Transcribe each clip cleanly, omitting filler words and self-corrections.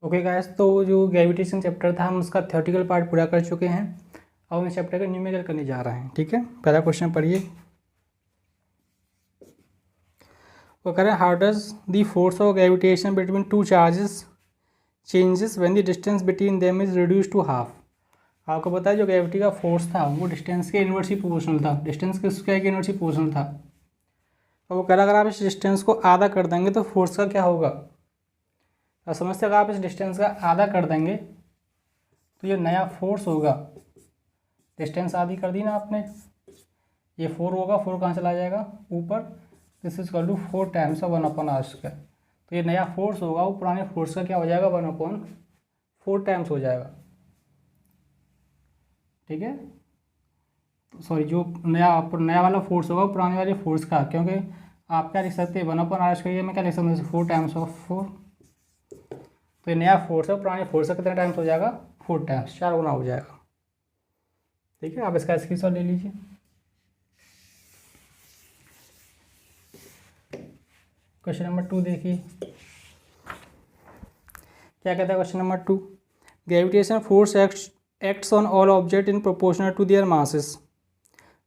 Okay guys, तो जो gravitation chapter था हम उसका थ्योरेटिकल पार्ट पूरा कर चुके हैं। अब हम इस चैप्टर का न्यूमेरिकल करने जा रहे हैं। ठीक है, पहला क्वेश्चन पढ़िए। वो कह रहे हैं, how does the force of gravitation between two charges changes when the distance between them is reduce to half. आपको पता है जो ग्रेविटी का फोर्स था वो डिस्टेंस के इनवर्सली प्रोपोर्शनल था। डिस्टेंस के स्क्वायर के इनवर्सली प्रोपोर्शनल था। तो वो कह रहा है अगर आप इस डिस्टेंस को आधा कर देंगे तो फोर्स का क्या होगा। तो समझते अगर आप इस डिस्टेंस का आधा कर देंगे तो ये नया फोर्स होगा। डिस्टेंस आधी कर दी ना आपने, ये 4 होगा, 4 कहाँ चला जाएगा ऊपर। This is equal to 4 times of 1/r²। तो ये नया फोर्स होगा, वो पुराने फोर्स का क्या हो जाएगा, 1/4 टाइम्स हो जाएगा। ठीक है, सॉरी, जो नया वाला फोर्स होगा वो पुराने वाले फोर्स का, क्योंकि आप क्या लिख सकते हैं 1/r², मैं क्या लिख सकते हैं 4 टाइम्स ऑफ 4। तो ये नया फोर्स है, पुराने फोर्स का कितना टाइम्स हो जाएगा, 4 टाइम्स, 4 गुना हो जाएगा। ठीक है, आप इसका स्क्रीनशॉट ले लीजिए। क्वेश्चन नंबर 2 देखिए क्या कहता है। Question number 2, gravitation force acts on all object in proportional to their masses.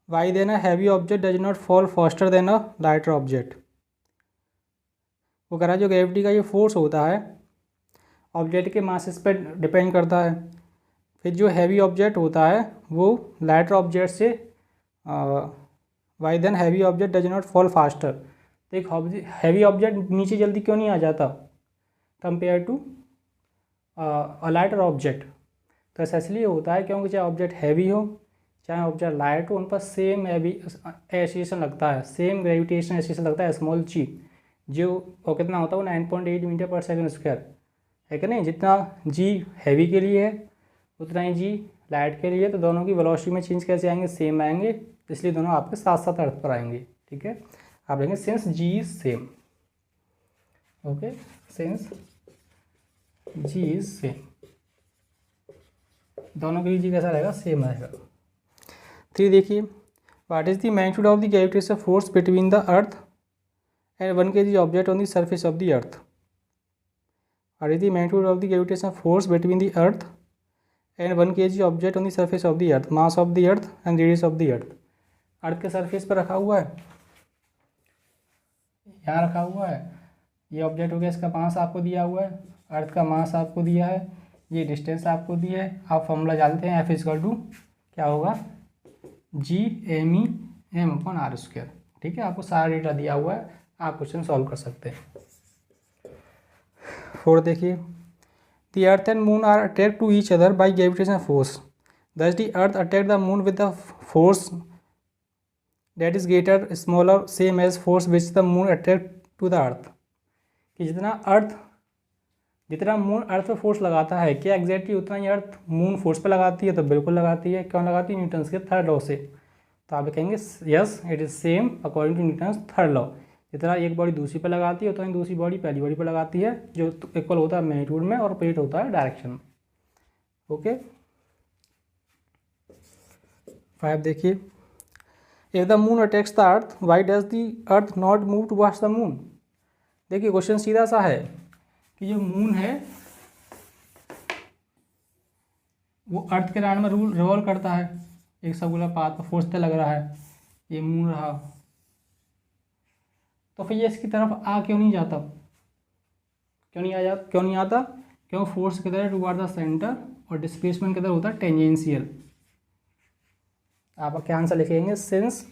Why then a heavy object does not fall faster than a lighter object. वो कह रहा है जो ग्रेविटी का ये फोर्स होता है ऑब्जेक्ट के मासेस पर डिपेंड करता है। फिर जो हैवी ऑब्जेक्ट होता है वो लाइटर ऑब्जेक्ट से why then heavy object does not fall faster. तो एक हैवी ऑब्जेक्ट नीचे जल्दी क्यों नहीं आ जाता compare to a lighter object. तो ऐसा इसलिए होता है क्योंकि चाहे ऑब्जेक्ट हैवी हो चाहे ऑब्जेक्ट लाइट हो, उन पर सेम एसिएशन लगता है, सेम ग्रेविटेशन एसिएशन लगता है स्मॉल जी, जो और कितना होता है वो 9.8 मीटर पर सेकंड स्क्वायर है कि नहीं। जितना जी हैवी के लिए है उतना ही जी लाइट के लिए, तो दोनों की वेलोसिटी में चेंज कैसे आएंगे, सेम आएंगे, इसलिए दोनों आपके साथ साथ अर्थ पर आएंगे। ठीक है, आप लेंगे since G is same. Okay, since G is same, दोनों के लिए जी कैसा रहेगा, सेम रहेगा। 3 देखिए, what is the magnitude of the gravitation force between the earth and 1 kg object on the surface of the earth. What is the magnitude of the gravitation force between the earth and 1 kg object on the surface of the earth, mass of the earth and radius of the earth. Earth के surface पर रखा हुआ है, यहाँ रखा हुआ है, ये ऑब्जेक्ट हो गया, इसका मास आपको दिया हुआ है, अर्थ का मास आपको दिया है, ये डिस्टेंस आपको दी है। आप फॉर्मूला जानते हैं, एफ इक्वल टू क्या होगा, G/m/r²। ठीक है, आपको सारा डेटा दिया हुआ है, आप क्वेश्चन सॉल्व कर सकते हैं। 4 देखिए, the earth and moon are attract to each other by gravitation force, does the earth attract the moon with the force that is greater smaller same as force which the moon attract to the earth. कि जितना moon earth पे force लगाता है, क्या exactly उतना ही earth moon force पे लगाती है, तो बिल्कुल लगाती है। क्यों लगाती है, न्यूटन्स के थर्ड लॉ से। तो आप कहेंगे yes it is same according to Newton's third law. जितना एक बॉडी दूसरी पे लगाती है उतना ही दूसरी बॉडी पहली बॉडी पे लगाती है, जो इक्वल होता है मैग्नीट्यूड में और अपोजिट होता है डायरेक्शन में। ओके, 5 देखिए, if the moon attacks the earth why does the earth not move towards the moon. देखिए क्वेश्चन सीधा सा है कि जो मून है वो अर्थ के राउंड में रिवॉल्व करता है, एक सर्कुलर पाथ पर फोर्स लग रहा है, ये मून रहा, तो फिर ये इसकी तरफ आ क्यों नहीं जाता, क्यों नहीं आता, क्यों फोर्स किधर है, टुवर्ड द सेंटर, और डिस्प्लेसमेंट किधर होता है, टेंजेंशियल। आप क्या आंसर लिखेंगे, since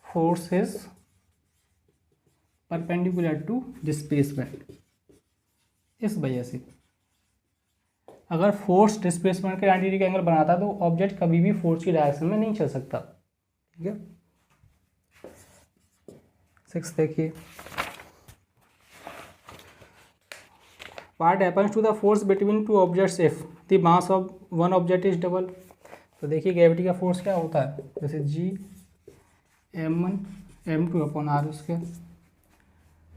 force is perpendicular to displacement. इस वजह से अगर फोर्स डिस्प्लेसमेंट के 90 डिग्री एंगल बनाता तो ऑब्जेक्ट कभी भी फोर्स की डायरेक्शन में नहीं चल सकता। ठीक है, 6 देखिए, what happens to the force between two objects if the mass of one object is double. तो देखिए ग्रेविटी का फोर्स क्या होता है, जैसे G/m1m2/r²।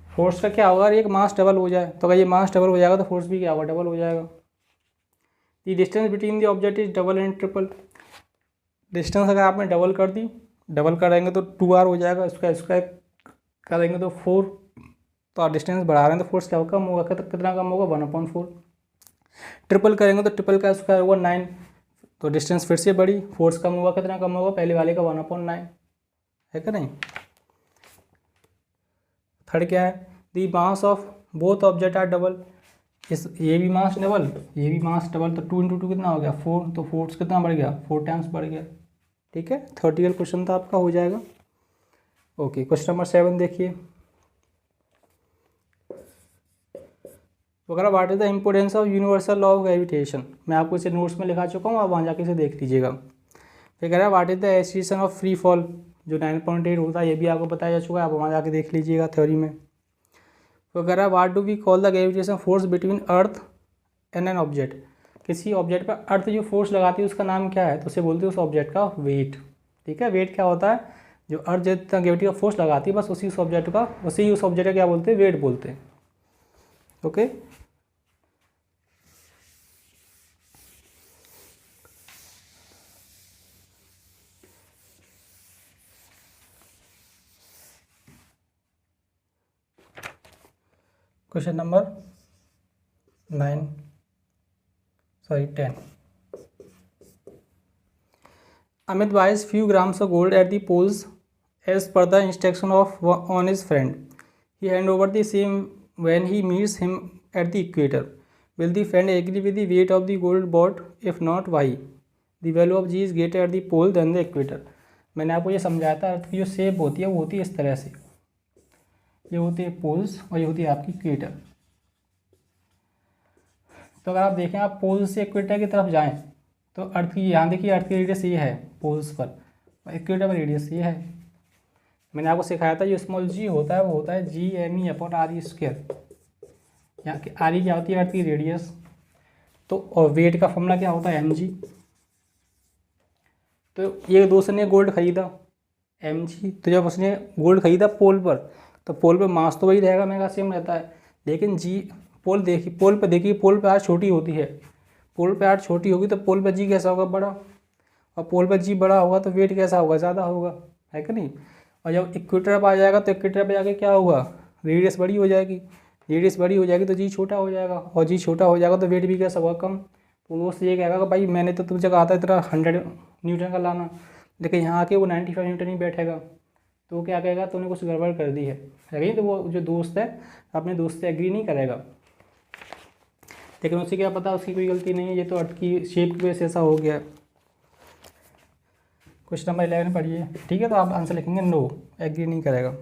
फोर्स का क्या होगा, एक मास डबल हो जाए, तो अगर ये मास डबल हो जाएगा तो फोर्स भी क्या होगा, डबल हो जाएगा। दी distance between the object is double and triple. Distance अगर आपने डबल कर दी, डबल करेंगे तो 2r हो जाएगा, इसका स्क्वायर करेंगे तो 4 तो आप डिस्टेंस बढ़ा रहे हैं तो फोर्स क्या होगा, कम होगा। कितना कम होगा, 1/4। ट्रिपल करेंगे तो ट्रिपल का स्क्वायर होगा 9, तो डिस्टेंस फिर से बढ़ी, फोर्स कम होगा। कितना कम होगा, पहले वाले का 1/9 है कि नहीं। थर्ड क्या है, the mass of both object are double. ये भी मास डबल, ये भी मास डबल, तो 2 × 2 कितना हो गया 4, तो फोर्स कितना बढ़ गया, 4 टाइम्स बढ़ गया। ठीक है, थ्योरेटिकल क्वेश्चन था आपका, हो जाएगा। ओके, क्वेश्चन नंबर 7 देखिए। वगैरह what is the importance of universal law of gravitation. मैं आपको इसे नोट्स में लिखा चुका हूँ, आप वहाँ जाके इसे देख लीजिएगा। फिर कह रहा है what is the acceleration of free fall, जो 9.8 होता है, ये भी आपको बताया जा चुका है, आप वहाँ जाके देख लीजिएगा थ्योरी में। तो कह रहा है what do we call the gravitation force between earth and an object. किसी ऑब्जेक्ट पर अर्थ जो फोर्स लगाती है उसका नाम क्या है, तो उसे बोलते हैं उस ऑब्जेक्ट का वेट। ठीक है, वेट क्या होता है, जो अर्थ जितना ग्रेविटी का फोर्स लगाती है बस उसी उस ऑब्जेक्ट का क्या बोलते हैं, वेट बोलते हैं। Okay, question number 10. Amit buys few grams of gold at the poles as per the instruction of on his friend. He hand over the same when he meets him at the equator. Will the friend agree with the weight of the gold bought? If not, why? The value of G is greater at the pole than the equator. मैंने आपको ये समझाया था, अर्थ की जो shape होती है वो होती है इस तरह से, ये होती है पोल्स और ये होती है आपकी इक्वेटर। तो अगर आप देखें, आप पोल से इक्वेटर की तरफ जाएं तो अर्थ की, यहाँ देखिए अर्थ की रेडियस ये है पोल्स पर, और इक्वेटर पर रेडियस ये है। मैंने आपको सिखाया था जो स्मॉल जी होता है वो होता है G/m/r²। यहाँ की आर क्या होती है, अर्थ की रेडियस। तो और वेट का फॉर्मूला क्या होता है, mg। तो ये दोस्त ने गोल्ड खरीदा mg, तो जब उसने गोल्ड खरीदा पोल पर, तो पोल पर मास तो वही रहेगा, मेगा सेम रहता है, लेकिन जी पोल पे देखिए पोल पे आर छोटी होती है, पोल पे आर छोटी होगी तो पोल पे जी कैसा होगा, बड़ा, और पोल पे जी बड़ा होगा तो वेट कैसा होगा, ज़्यादा होगा, है कि नहीं। और जब इक्वेटर पर आ जाएगा तो इक्वेटर पर जाके क्या होगा, रेडियस बड़ी हो जाएगी, रेडियस बड़ी हो जाएगी तो जी छोटा हो जाएगा, और जी छोटा हो जाएगा तो वेट भी कैसा होगा, कम। तो वो ये कहेगा कि भाई मैंने तो तुझे कहा था इतना 100 न्यूटन का लाना, लेकिन यहाँ आके वो 95 न्यूटन ही बैठेगा, तो वो क्या कहेगा, तूने कुछ गड़बड़ कर दी है नहीं। तो वो जो दोस्त है अपने दोस्त से एग्री नहीं करेगा, लेकिन उसे क्या पता उसकी कोई गलती नहीं है, ये तो अर्थ की शेप की वजह से ऐसा हो गया। क्वेश्चन नंबर 11 पढ़िए। ठीक है, तो आप आंसर लिखेंगे नो, एग्री नहीं करेगा।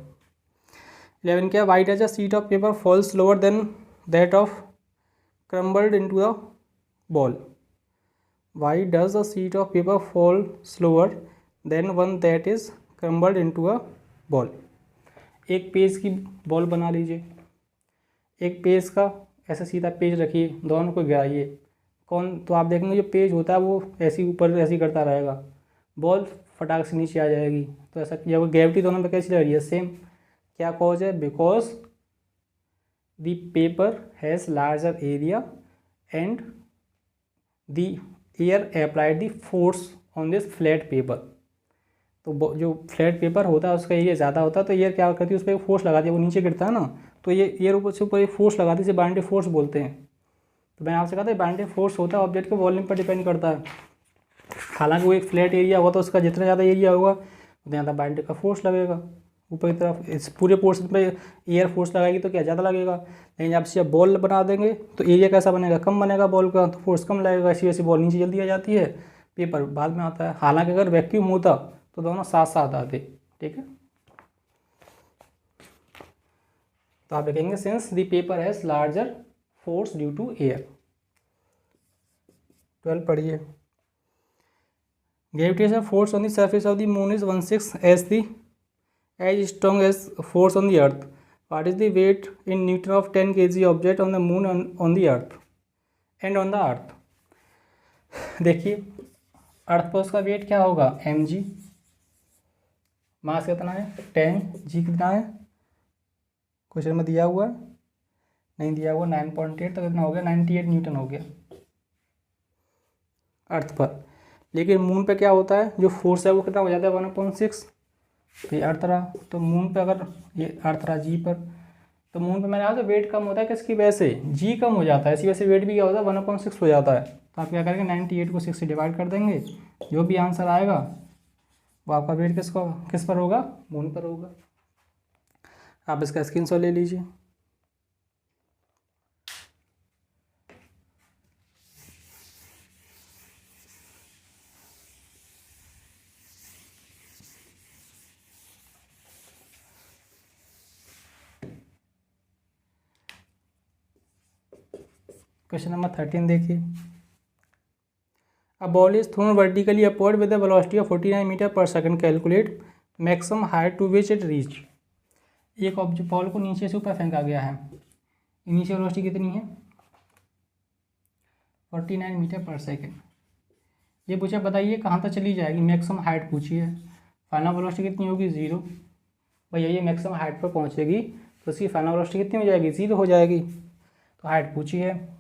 11 क्या, why does a sheet of paper fall slower then that of crumbled into the ball. Why does a sheet of paper fall slower then one that is crumbled into a ball. एक page की ball बना लीजिए, एक page का ऐसा सीधा page रखिए, दोनों को गिराइए, तो आप देखेंगे जो पेज होता है वो ऐसे ऊपर ऐसे करता रहेगा, बॉल फटाक से नीचे आ जाएगी। तो ऐसा जब ग्रेविटी दोनों में कैसी लग रही है, सेम। क्या कॉज है, because the paper has larger area and the air applied the force on this flat paper. तो जो फ्लैट पेपर होता है उसका एरिया ज़्यादा होता है, तो एयर क्या करती है उस पर फोर्स लगाती है, वो नीचे गिरता है ना, तो ये एयर ऊपर से ऊपर फोर्स लगाती है, इसे बाइंडिंग फोर्स बोलते हैं। तो मैंने आपसे कहा था बाइंडिंग फोर्स होता है ऑब्जेक्ट के वॉल्यूम पर डिपेंड करता है। हालांकि वो एक फ्लैट एरिया होगा तो उसका जितना ज़्यादा एरिया होगा उतना ज़्यादा बाइंडिंग का फोर्स लगेगा ऊपर की तरफ। इस पूरे पोर्शन पे एयर फोर्स लगाएगी तो क्या ज़्यादा लगेगा, लेकिन जब से बॉल बना देंगे तो एरिया कैसा बनेगा, कम बनेगा बॉल का, तो फोर्स कम लगेगा, इसी वजह से बॉल नीचे जल्दी आ जाती है, पेपर बाद में आता है। हालांकि अगर वैक्यूम होता तो दोनों साथ साथ आते। ठीक है, तो आप लिखेंगे since the paper has larger force due to air. 12 पढ़िए। Gravitation force on the surface of the moon is 1/6 as strong as force on the earth. What is the weight in Newton of 10 kg object on the moon on the earth and on the earth? देखिए अर्थ पर उसका wait क्या होगा, mg, मास कितना है 10, g कितना है question में दिया हुआ है, नहीं दिया हुआ 9.8, तो कितना हो गया 98 न्यूटन हो गया अर्थ पर। लेकिन मून पे क्या होता है, जो फोर्स है वो कितना हो जाता है 1/6। तो ये अर्थ रहा, तो मून पे अगर ये अर्थ रहा जी पर, तो मून पे मैंने कहा था वेट कम होता है किसकी वजह से, जी कम हो जाता है, इसी वजह से वेट भी क्या होता है 1/6 हो जाता है। तो आप क्या करेंगे 98 को 6 से डिवाइड कर देंगे, जो भी आंसर आएगा वो आपका वेट किस पर होगा, मून पर होगा। आप इसका स्क्रीनशॉट ले लीजिए। क्वेश्चन नंबर 13 देखिए। A ball is thrown vertically upward with a velocity of 49 metre पर सेकंड। Calculate maximum height to which it reach. एक ऑब्जेक्ट बॉल को नीचे से ऊपर फेंका गया है, इनिशियल वेलोसिटी कितनी है 49 मीटर पर सेकंड। ये पूछा बताइए कहाँ तक चली जाएगी, मैक्सिमम हाइट पूछी है, फाइनल वेलोसिटी कितनी होगी 0। भैया ये मैक्सिमम हाइट पर पहुँचेगी तो उसकी फाइनल वेलोसिटी कितनी हो जाएगी 0 हो जाएगी। तो हाइट पूछी है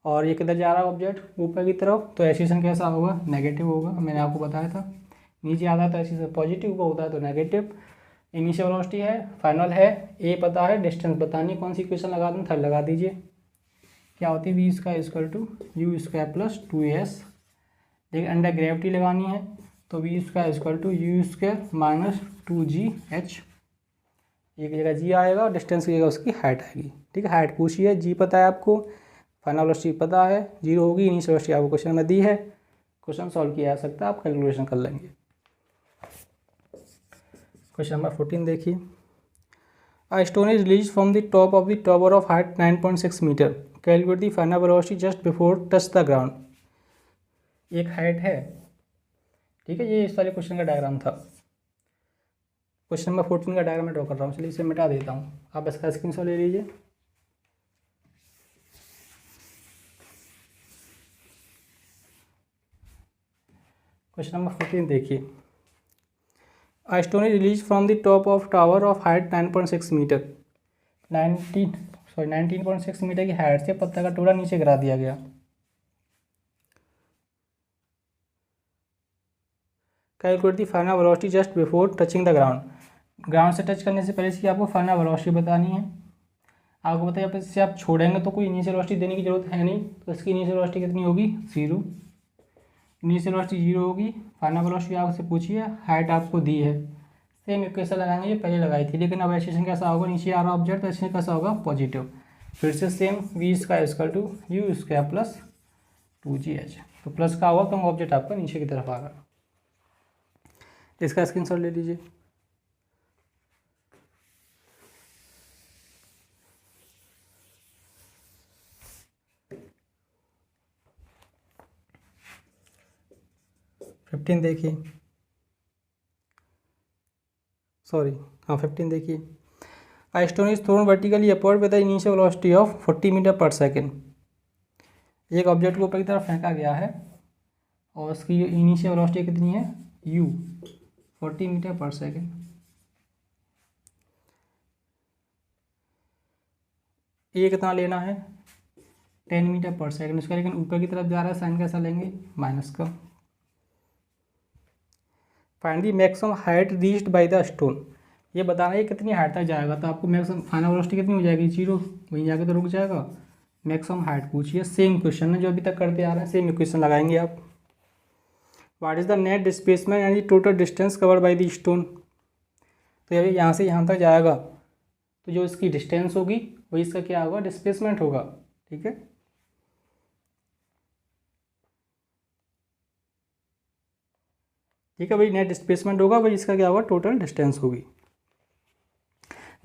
और ये किधर जा रहा है ऑब्जेक्ट ऊपर की तरफ, तो एक्सीलरेशन कैसा होगा नेगेटिव होगा, मैंने आपको बताया था। नीचे आता है तो एक्सीलरेशन पॉजिटिव होता है तो नेगेटिव। इनिशियल वेलोसिटी है, फाइनल है, ए पता है, डिस्टेंस बतानी, कौन सी इक्वेशन लगा दें, थर्ड लगा दीजिए। क्या होती है v square equal to u square plus 2s। देखिए अंडर ग्रेविटी लगानी है तो v square equal to u square minus 2gh। एक जगह जी आएगा, डिस्टेंस की जगह उसकी हाइट आएगी। ठीक है, हाइट पूछी है, जी पता है आपको, फाइनल वेलोसिटी पता है 0 होगी, इनिशियल वेलोसिटी आपको क्वेश्चन में दी है, क्वेश्चन सॉल्व किया जा सकता है, आप कैलकुलेशन कर लेंगे। क्वेश्चन नंबर 14 देखिए। A stone is release from the top of the tower of height 9.6 metre. Calculate the final velocity just before touch the ground. एक हाइट है, ठीक है, ये इस वाले क्वेश्चन का डायग्राम था। क्वेश्चन नंबर 14 का डायग्राम मैं ड्रॉ कर रहा हूँ, चलिए इसे मिटा देता हूँ, आप इसका स्क्रीनशॉट ले लीजिए। क्वेश्चन नंबर 14 देखिए। A stone is released from the top of tower of height 9.6 metre. 19.6 metre की हाइट से पत्थर का टुकड़ा नीचे गिरा दिया गया। Calculate the final velocity just before touching the ground. Ground से टच करने से पहले इसकी आपको फाइनल वेलोसिटी बतानी है। आपको बताइए इससे आप छोड़ेंगे तो कोई इनिशियल वेलोसिटी देने की जरूरत है नहीं, तो इसकी इनिशियल वेलोसिटी कितनी होगी 0। इनिशियल वेलोसिटी 0 होगी, फाइनल वेलोसिटी आपसे पूछिए, हाइट आपको दी है, सेम इक्वेशन लगाएंगे, ये पहले लगाई थी, लेकिन अब एक्सीलरेशन कैसा होगा, नीचे आ रहा ऑब्जेक्ट तो एक्सीलरेशन कैसा होगा पॉजिटिव। फिर से same v square equal to u square plus 2gh। तो प्लस का होगा क्योंकि ऑब्जेक्ट आपका नीचे की तरफ आ रहा। इसका स्क्रीनशॉट ले लीजिए। फिफ्टीन देखिए, सॉरी हाँ 15 देखिए। A stone is thrown vertically upward with the initial velocity of 40 metre पर सेकेंड। एक ऑब्जेक्ट को ऊपर की तरफ फेंका गया है और उसकी इनिशियल वेलोसिटी कितनी है u 40 मीटर पर सेकेंड। ये कितना लेना है 10 मीटर पर सेकेंड उसका, लेकिन ऊपर की तरफ जा रहा है, साइन कैसा लेंगे माइनस का। Find the maximum height reached by the stone. ये बताना है कितनी हाइट तक जाएगा, तो आपको मैक्सिमम फाइनल वेलोसिटी कितनी हो जाएगी 0, वहीं जाके तो रुक जाएगा। मैक्सिमम हाइट पूछिए, सेम क्वेश्चन है जो अभी तक करते आ रहे हैं, सेम इक्वेशन लगाएंगे आप। What is the net displacement and the total distance covered by the stone. तो ये यहाँ से यहाँ तक जाएगा तो जो इसकी डिस्टेंस होगी वही इसका क्या होगा डिस्प्लेसमेंट होगा। ठीक है, ठीक है भाई, नेट डिस्प्लेसमेंट होगा भाई, इसका क्या होगा टोटल डिस्टेंस होगी।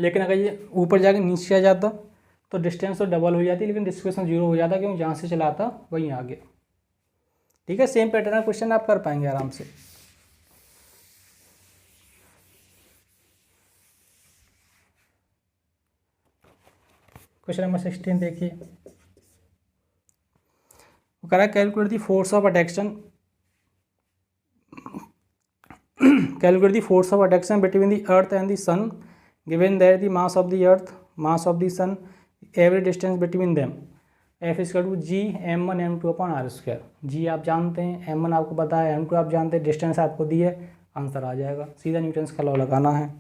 लेकिन अगर ये ऊपर जाके नीचे आ जाता तो डिस्टेंस तो डबल हो जाती, लेकिन डिस्प्लेसमेंट 0 हो जाता, क्योंकि जहाँ से चला था वहीं आ गया। ठीक है, सेम पैटर्न का क्वेश्चन आप कर पाएंगे आराम से। क्वेश्चन नंबर 16 देखिए। वो कह रहा है calculate the force of attraction, calculate the force of attraction between the earth and the sun given that the mass of the earth, mass of the sun, every distance between them, f is equal to g m1 m2 upon r square। g आप जानते हैं, m1 आपको पता है, m2 आप जानते हैं, distance आपको दी है, आंसर आ जाएगा। सीधा न्यूटन्स का लॉ लगाना है।